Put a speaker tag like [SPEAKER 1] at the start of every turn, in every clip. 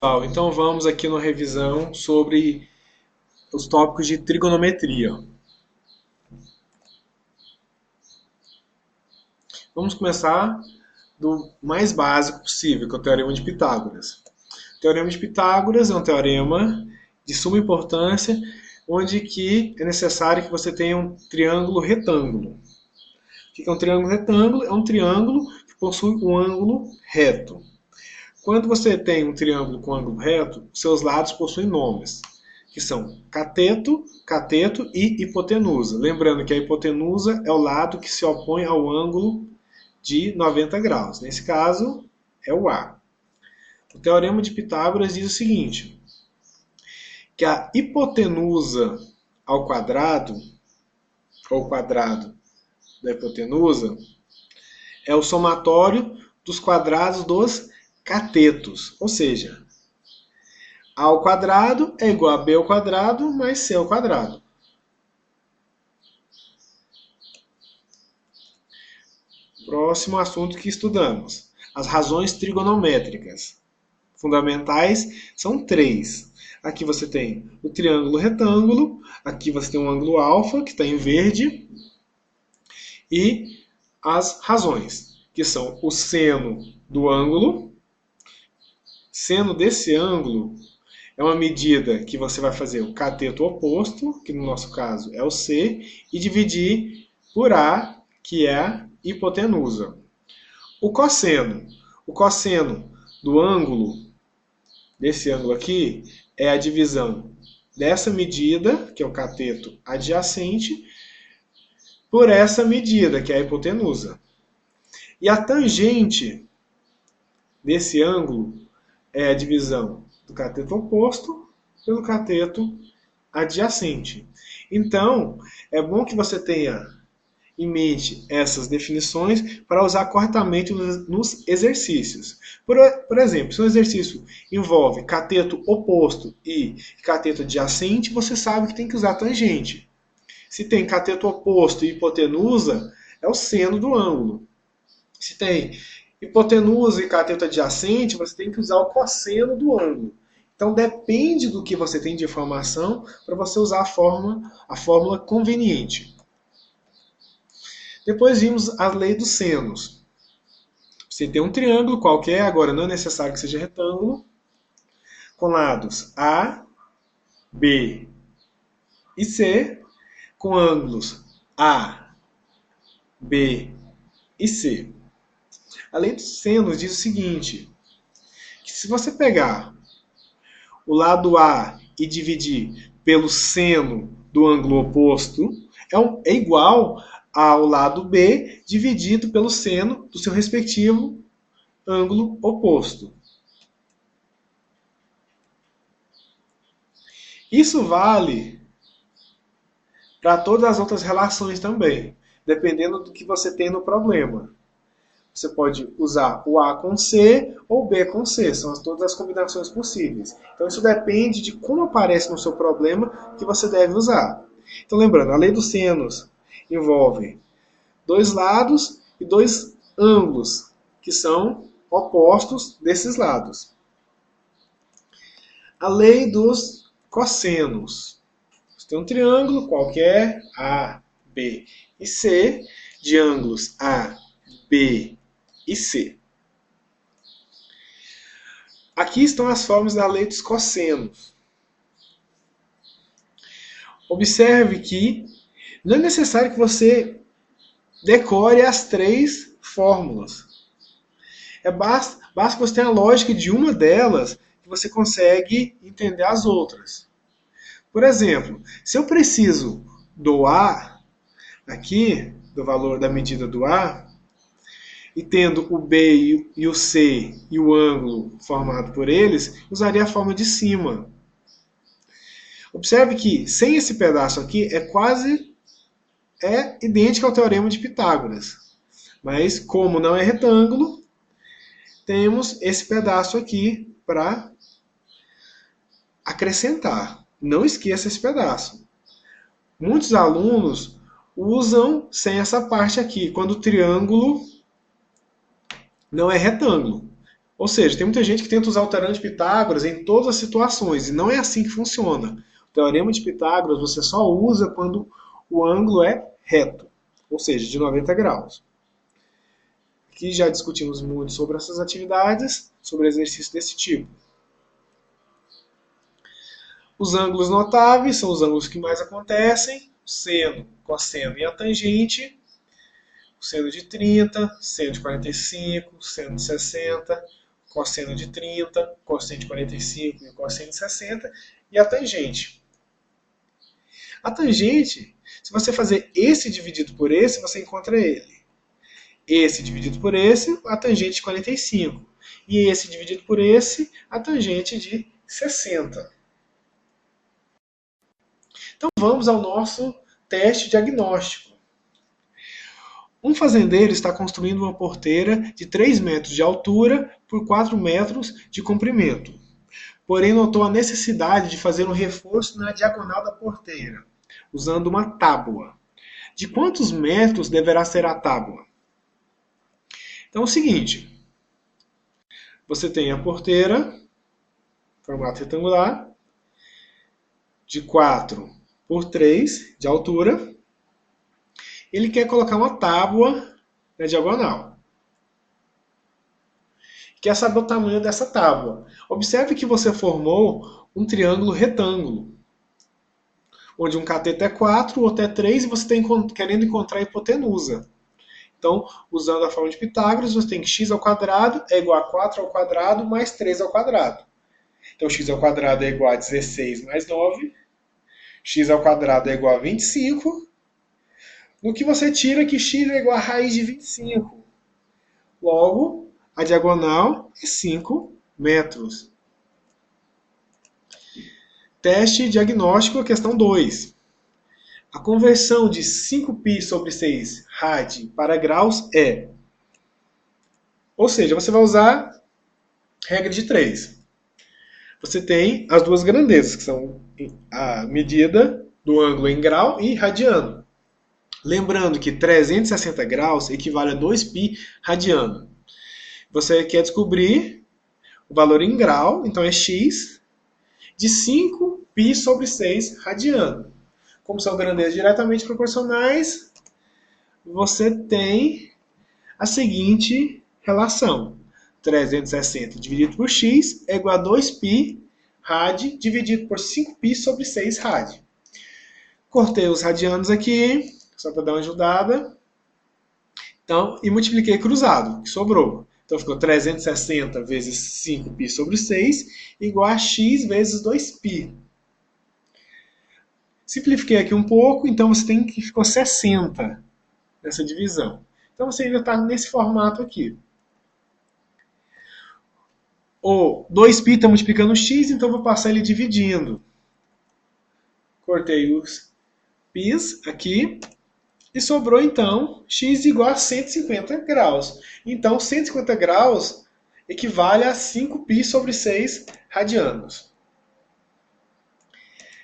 [SPEAKER 1] Pessoal, então vamos aqui na revisão sobre os tópicos de trigonometria. Vamos começar do mais básico possível, que é o Teorema de Pitágoras. O Teorema de Pitágoras é um teorema de suma importância, onde que é necessário que você tenha um triângulo retângulo. O que é um triângulo retângulo? É um triângulo que possui um ângulo reto. Quando você tem um triângulo com ângulo reto, seus lados possuem nomes, que são cateto, cateto e hipotenusa. Lembrando que a hipotenusa é o lado que se opõe ao ângulo de 90 graus. Nesse caso, é o A. O Teorema de Pitágoras diz o seguinte, que a hipotenusa ao quadrado, ou quadrado da hipotenusa, é o somatório dos quadrados dos catetos. Ou seja, A ao quadrado é igual a B ao quadrado mais C ao quadrado. Próximo assunto que estudamos. As razões trigonométricas. Fundamentais são três. Aqui você tem o triângulo retângulo, aqui você tem um ângulo alfa, que está em verde, e as razões, que são o seno do ângulo. Seno desse ângulo é uma medida que você vai fazer o cateto oposto, que no nosso caso é o C, e dividir por A, que é a hipotenusa. O cosseno. O cosseno do ângulo, desse ângulo aqui, é a divisão dessa medida, que é o cateto adjacente, por essa medida, que é a hipotenusa. E a tangente desse ângulo é a divisão do cateto oposto pelo cateto adjacente. Então, é bom que você tenha em mente essas definições para usar corretamente nos exercícios. Por exemplo, se um exercício envolve cateto oposto e cateto adjacente, você sabe que tem que usar tangente. Se tem cateto oposto e hipotenusa, é o seno do ângulo. Se tem hipotenusa e cateto adjacente, você tem que usar o cosseno do ângulo. Então depende do que você tem de informação para você usar a fórmula conveniente. Depois vimos a lei dos senos. Você tem um triângulo qualquer, agora não é necessário que seja retângulo, com lados A, B e C, com ângulos A, B e C. A lei dos senos diz o seguinte, que se você pegar o lado A e dividir pelo seno do ângulo oposto, é igual ao lado B dividido pelo seno do seu respectivo ângulo oposto. Isso vale para todas as outras relações também, dependendo do que você tem no problema. Você pode usar o A com C ou o B com C, são todas as combinações possíveis. Então isso depende de como aparece no seu problema que você deve usar. Então lembrando, a lei dos senos envolve dois lados e dois ângulos, que são opostos desses lados. A lei dos cossenos. Você tem um triângulo qualquer, A, B e C, de ângulos A, B e C. Aqui estão as fórmulas da lei dos cossenos. Observe que não é necessário que você decore as três fórmulas. Basta que você tenha a lógica de uma delas que você consegue entender as outras. Por exemplo, se eu preciso do A, aqui, do valor da medida do A, e tendo o B e o C e o ângulo formado por eles, usaria a forma de cima. Observe que sem esse pedaço aqui é idêntico ao teorema de Pitágoras. Mas como não é retângulo, temos esse pedaço aqui para acrescentar. Não esqueça esse pedaço. Muitos alunos usam sem essa parte aqui, quando o triângulo não é retângulo. Ou seja, tem muita gente que tenta usar o teorema de Pitágoras em todas as situações, e não é assim que funciona. O teorema de Pitágoras você só usa quando o ângulo é reto, ou seja, de 90 graus. Aqui já discutimos muito sobre essas atividades, sobre exercícios desse tipo. Os ângulos notáveis são os ângulos que mais acontecem, o seno, cosseno e a tangente, o seno de 30, seno de 45, seno de 60, cosseno de 30, cosseno de 45 e cosseno de 60, e a tangente. A tangente, se você fazer esse dividido por esse, você encontra ele. Esse dividido por esse, a tangente de 45. E esse dividido por esse, a tangente de 60. Então vamos ao nosso teste diagnóstico. Um fazendeiro está construindo uma porteira de 3 metros de altura por 4 metros de comprimento. Porém, notou a necessidade de fazer um reforço na diagonal da porteira, usando uma tábua. De quantos metros deverá ser a tábua? Então é o seguinte, você tem a porteira, formato retangular, de 4 por 3 de altura. Ele quer colocar uma tábua na diagonal. Quer saber o tamanho dessa tábua. Observe que você formou um triângulo retângulo, onde um cateto é 4, o outro é 3 e você está querendo encontrar a hipotenusa. Então, usando a forma de Pitágoras, você tem que x ao quadrado é igual a 4 ao quadrado mais 3 ao quadrado. Então, x ao quadrado é igual a 16 mais 9. X ao quadrado é igual a 25. No que você tira que x é igual a raiz de 25. Logo, a diagonal é 5 metros. Teste diagnóstico, questão 2. A conversão de 5π sobre 6 rad para graus é... Ou seja, você vai usar regra de 3. Você tem as duas grandezas, que são a medida do ângulo em grau e radiano. Lembrando que 360 graus equivale a 2π radiano. Você quer descobrir o valor em grau, então é x, de 5π sobre 6 radiano. Como são grandezas diretamente proporcionais, você tem a seguinte relação. 360 dividido por x é igual a 2π rad dividido por 5π sobre 6 rad. Cortei os radianos aqui, só para dar uma ajudada. Então, e multipliquei cruzado, que sobrou. Então ficou 360 vezes 5π sobre 6 igual a x vezes 2π. Simplifiquei aqui um pouco, então você tem que ficou 60 nessa divisão. Então você ainda está nesse formato aqui. O 2π está multiplicando x, então vou passar ele dividindo. Cortei os π's aqui. E sobrou então x igual a 150 graus. Então 150 graus equivale a 5π sobre 6 radianos.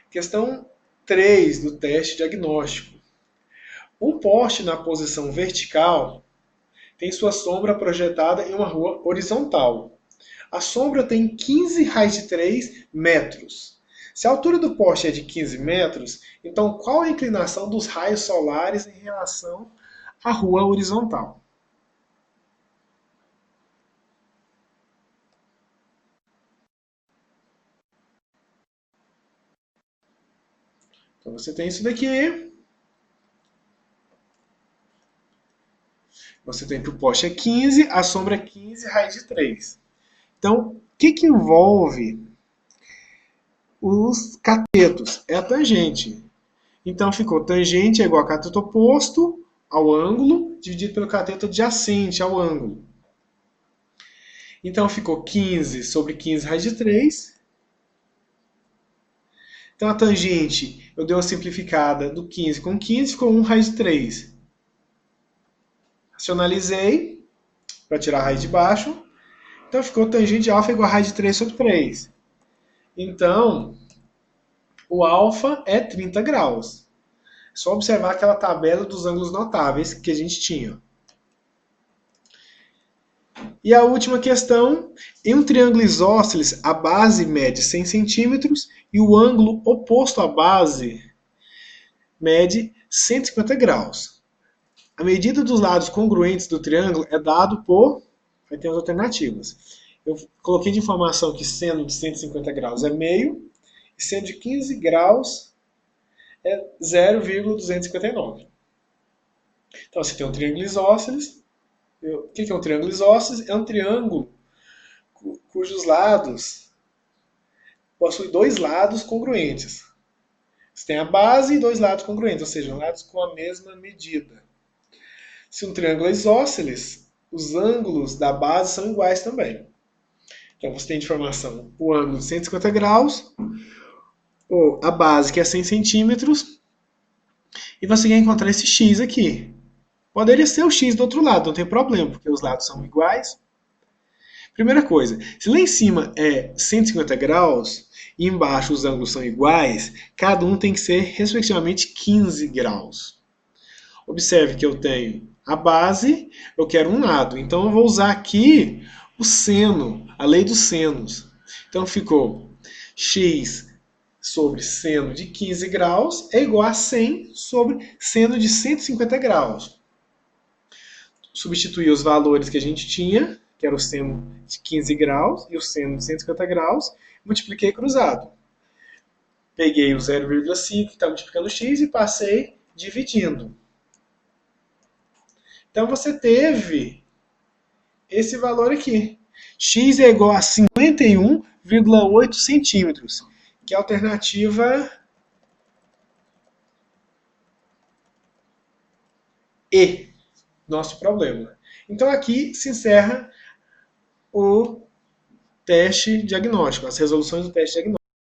[SPEAKER 1] Questão 3 do teste diagnóstico. Um poste na posição vertical tem sua sombra projetada em uma rua horizontal. A sombra tem 15 raiz de 3 metros. Se a altura do poste é de 15 metros, então qual a inclinação dos raios solares em relação à rua horizontal? Então você tem isso daqui. Você tem que o poste é 15, a sombra é 15 raiz de 3. Então, o que envolve os catetos? É a tangente. Então ficou tangente é igual a cateto oposto ao ângulo, dividido pelo cateto adjacente ao ângulo. Então ficou 15 sobre 15 raiz de 3. Então a tangente, eu dei uma simplificada do 15 com 15, ficou 1 raiz de 3. Racionalizei para tirar a raiz de baixo. Então ficou tangente de alfa igual a raiz de 3 sobre 3. Então, o alfa é 30 graus. É só observar aquela tabela dos ângulos notáveis que a gente tinha. E a última questão, em um triângulo isósceles, a base mede 100 centímetros e o ângulo oposto à base mede 150 graus. A medida dos lados congruentes do triângulo é dado por... Aí tem as alternativas. Eu coloquei de informação que seno de 150 graus é meio, e seno de 15 graus é 0,259. Então, você tem um triângulo isósceles. O que é um triângulo isósceles? É um triângulo cujos lados possuem dois lados congruentes. Você tem a base e dois lados congruentes, ou seja, lados com a mesma medida. Se um triângulo é isósceles, os ângulos da base são iguais também. Então você tem de informação o ângulo de 150 graus, ou a base que é 100 centímetros, e você quer encontrar esse x aqui. Poderia ser o x do outro lado, não tem problema, porque os lados são iguais. Primeira coisa, se lá em cima é 150 graus e embaixo os ângulos são iguais, cada um tem que ser respectivamente 15 graus. Observe que eu tenho a base, eu quero um lado, então eu vou usar aqui o seno, a lei dos senos. Então ficou x sobre seno de 15 graus é igual a 100 sobre seno de 150 graus. Substituir os valores que a gente tinha, que era o seno de 15 graus e o seno de 150 graus, multipliquei cruzado. Peguei o 0,5 que está multiplicando x e passei dividindo. Então você teve esse valor aqui. X é igual a 51,8 centímetros, que é a alternativa E, nosso problema. Então aqui se encerra o teste diagnóstico, as resoluções do teste diagnóstico.